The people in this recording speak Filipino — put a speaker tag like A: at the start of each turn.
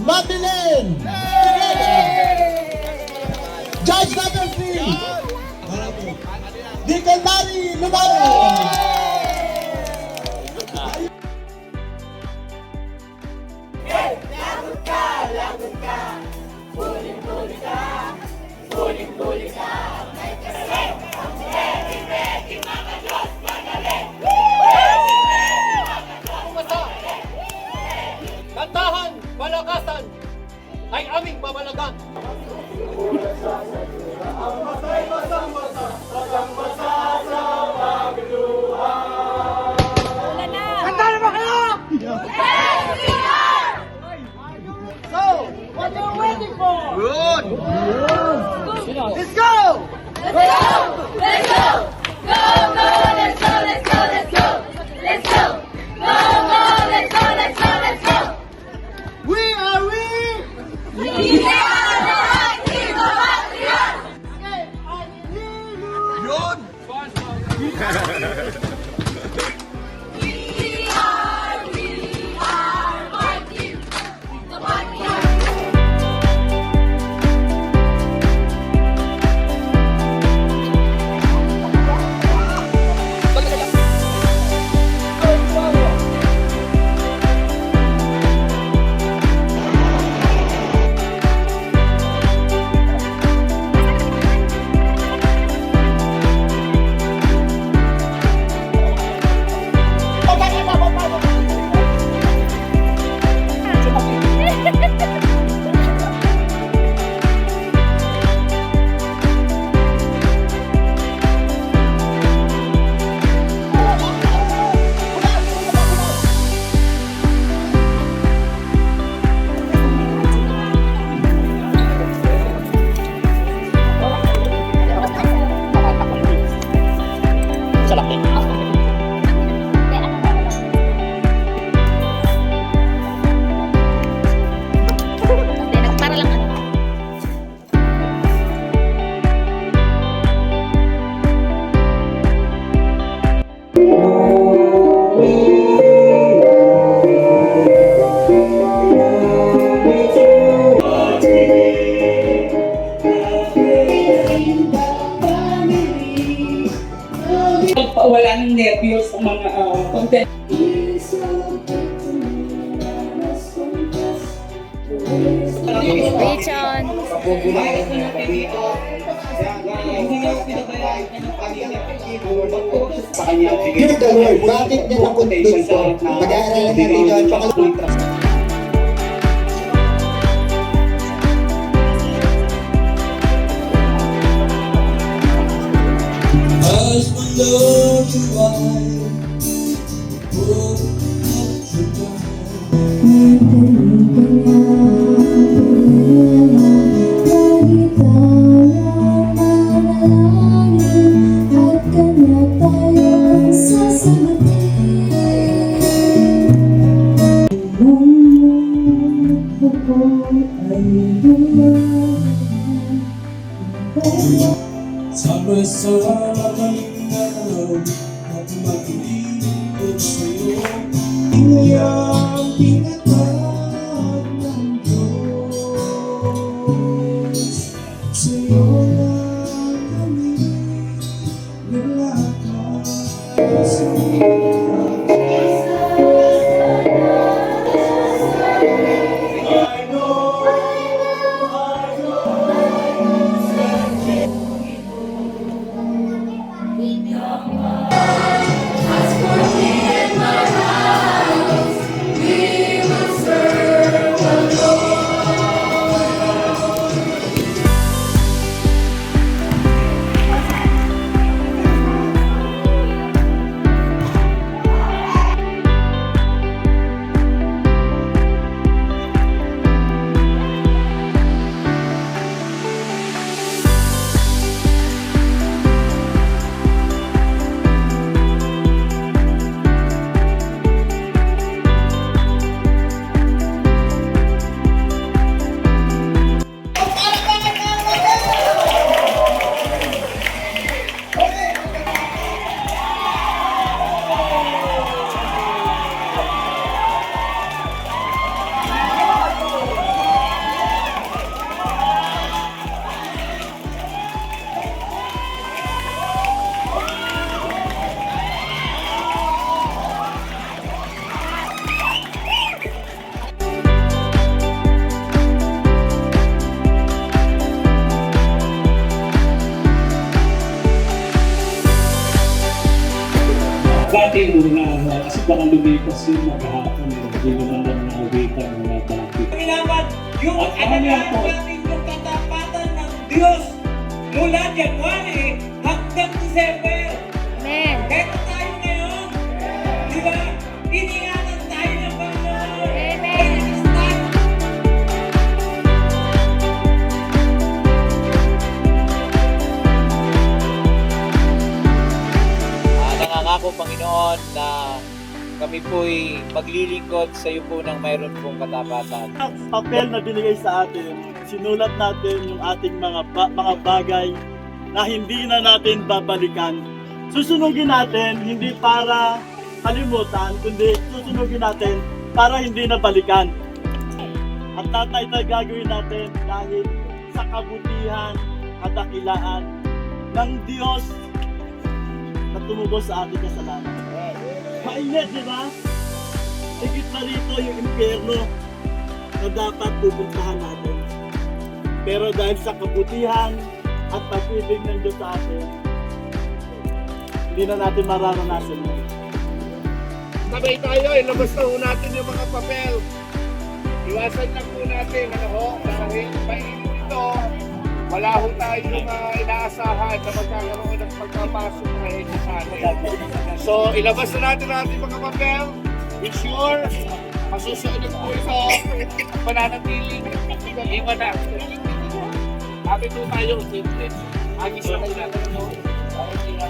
A: Madeline! Judge number 3! Deacon Larry Lumaro!
B: Kantahan, palakasan, ay aming babalagan.
C: Kanta na ba kayo? So, what are you waiting for?
B: Good!
C: Let's go!
D: Let's go! Let's go! Go, go, let's go, let's go, let's go! Let's go! Go, go, let's go, let's go, let's go!
C: We are we!
D: We are the right team of Atrian!
C: Okay, I hear you!
B: Yun!
D: We are one team! The one team!
E: Wala ng nervyos sa mga content.
D: Rachel!
A: Dear the Lord, bakit niya nakundod po? Pag-aaralan natin yun.
F: As my love arrived, broke up the dawn. Sama-sama kaming dalaw at maglilingkod sa'yo. Iyang tinatawag ng Diyos. Sa'yo lang kami lalakad. unahan kasi baka lumipas yun maghapon. Hindi naman lang nauwitan mga bakit.
E: Kailangan yung
F: At ano yan po?
E: natin yung katapatan ng Diyos mula January hanggang December.
D: Amen.
E: Kahit na tayo ngayon, di ba? Iningatan tayo ng Panginoon.
D: Amen.
B: Nangangako, Panginoon, na kami po'y maglilingkod sa iyo po ng mayroon pong katapatan.
G: Ang papel na binigay sa atin, sinulat natin yung ating mga bagay na hindi na natin babalikan. Susunugin natin hindi para kalimutan, kundi susunugin natin para hindi na balikan. At tatay na gagawin natin dahil sa kabutihan, kadakilaan ng Diyos na tumubos sa ating kasalanan. Mainit, di ba? Higit na rito yung impyerno na dapat pupuntahan natin. Pero dahil sa kabutihan at pag-ibig ng Diyos sa atin, hindi na natin mararanasan yun.
H: Sabay tayo, ilabas na ho natin yung mga papel. Iwasan lang po natin, ano ho, dahil mainit ito, wala ho tayong inaasahan na magkakaroon ng pagkapasok na hindi sa atin. So, ilabas na natin mga papel. Be sure, masusunod po ito at mananatiling iwan na. Happy po tayo, simple. Agis na kayo natin ito. Para hindi na